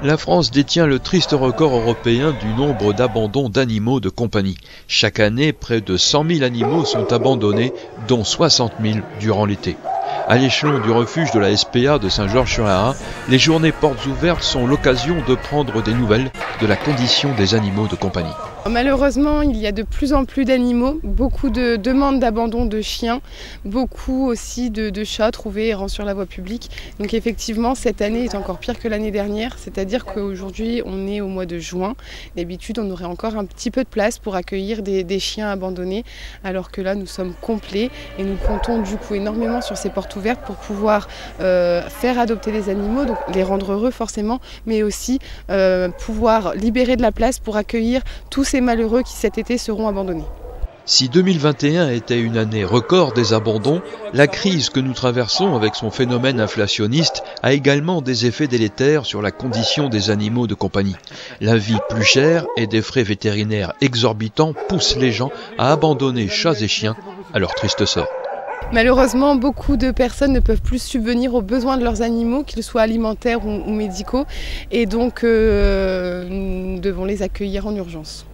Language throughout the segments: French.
La France détient le triste record européen du nombre d'abandons d'animaux de compagnie. Chaque année, près de 100 000 animaux sont abandonnés, dont 60 000 durant l'été. À l'échelon du refuge de la SPA de Saint-Georges-sur-Ahain, les journées portes ouvertes sont l'occasion de prendre des nouvelles de la condition des animaux de compagnie. Malheureusement, il y a de plus en plus d'animaux, beaucoup de demandes d'abandon de chiens, beaucoup aussi de chats trouvés errant sur la voie publique. Donc effectivement, cette année est encore pire que l'année dernière, c'est-à-dire qu'aujourd'hui on est au mois de juin. D'habitude, on aurait encore un petit peu de place pour accueillir des chiens abandonnés, alors que là nous sommes complets et nous comptons du coup énormément sur ces portes ouvertes pour pouvoir faire adopter les animaux, donc les rendre heureux forcément, mais aussi pouvoir libérer de la place pour accueillir tous ces malheureux qui cet été seront abandonnés. Si 2021 était une année record des abandons, la crise que nous traversons avec son phénomène inflationniste a également des effets délétères sur la condition des animaux de compagnie. La vie plus chère et des frais vétérinaires exorbitants poussent les gens à abandonner chats et chiens à leur triste sort. Malheureusement, beaucoup de personnes ne peuvent plus subvenir aux besoins de leurs animaux, qu'ils soient alimentaires ou médicaux, et donc nous devons les accueillir en urgence.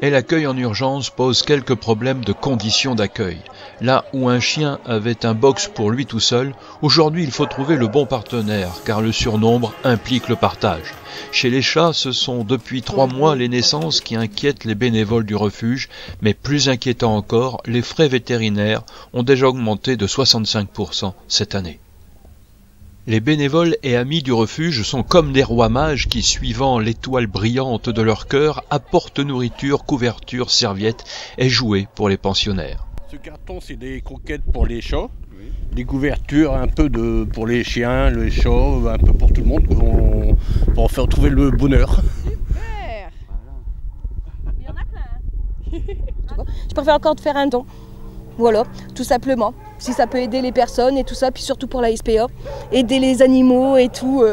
Et l'accueil en urgence pose quelques problèmes de conditions d'accueil. Là où un chien avait un box pour lui tout seul, aujourd'hui il faut trouver le bon partenaire, car le surnombre implique le partage. Chez les chats, ce sont depuis 3 mois les naissances qui inquiètent les bénévoles du refuge, mais plus inquiétant encore, les frais vétérinaires ont déjà augmenté de 65% cette année. Les bénévoles et amis du refuge sont comme des rois mages qui, suivant l'étoile brillante de leur cœur, apportent nourriture, couverture, serviettes et jouets pour les pensionnaires. Ce carton, c'est des croquettes pour les chats, des couvertures un peu pour les chiens, les chats, un peu pour tout le monde, pour faire trouver le bonheur. Super. Il y en a plein. Je préfère encore te faire un don. Voilà, tout simplement. Si ça peut aider les personnes et tout ça, puis surtout pour la SPA, aider les animaux et tout.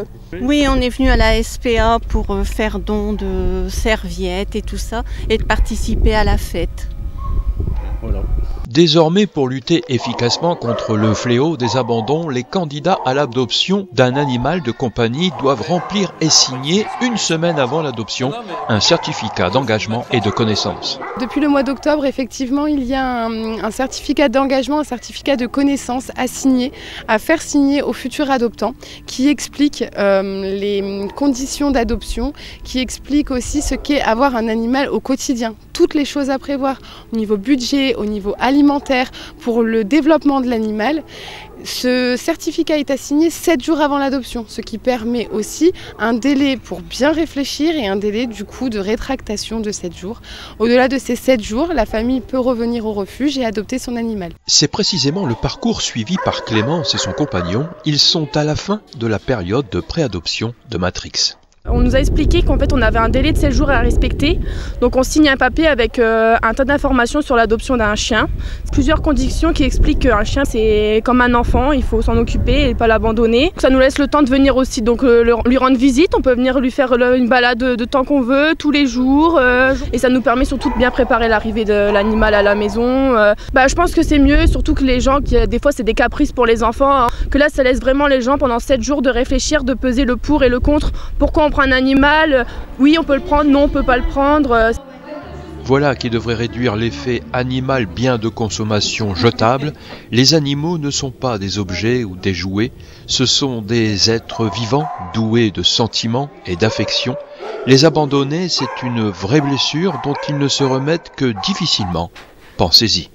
Oui, on est venu à la SPA pour faire don de serviettes et tout ça, et de participer à la fête. Voilà. Désormais, pour lutter efficacement contre le fléau des abandons, les candidats à l'adoption d'un animal de compagnie doivent remplir et signer une semaine avant l'adoption un certificat d'engagement et de connaissance. Depuis le mois d'octobre, effectivement, il y a un certificat d'engagement, un certificat de connaissance à signer, à faire signer aux futurs adoptants, qui explique les conditions d'adoption, qui explique aussi ce qu'est avoir un animal au quotidien, toutes les choses à prévoir au niveau budget, au niveau alimentaire, pour le développement de l'animal. Ce certificat est à signer 7 jours avant l'adoption, ce qui permet aussi un délai pour bien réfléchir et un délai du coup de rétractation de 7 jours. Au-delà de ces 7 jours, la famille peut revenir au refuge et adopter son animal. C'est précisément le parcours suivi par Clémence et son compagnon. Ils sont à la fin de la période de préadoption de Matrix. On nous a expliqué qu'en fait on avait un délai de 7 jours à respecter, donc on signe un papier avec un tas d'informations sur l'adoption d'un chien. Plusieurs conditions qui expliquent qu'un chien c'est comme un enfant, il faut s'en occuper et pas l'abandonner. Ça nous laisse le temps de venir aussi, donc lui rendre visite, on peut venir lui faire une balade de temps qu'on veut, tous les jours, et ça nous permet surtout de bien préparer l'arrivée de l'animal à la maison. Je pense que c'est mieux, surtout que les gens, des fois c'est des caprices pour les enfants, hein, que là ça laisse vraiment les gens pendant 7 jours de réfléchir, de peser le pour et le contre, pourquoi on prend un animal, oui on peut le prendre, non on peut pas le prendre. Voilà qui devrait réduire l'effet animal bien de consommation jetable. Les animaux ne sont pas des objets ou des jouets, ce sont des êtres vivants, doués de sentiments et d'affection. Les abandonner, c'est une vraie blessure dont ils ne se remettent que difficilement. Pensez-y.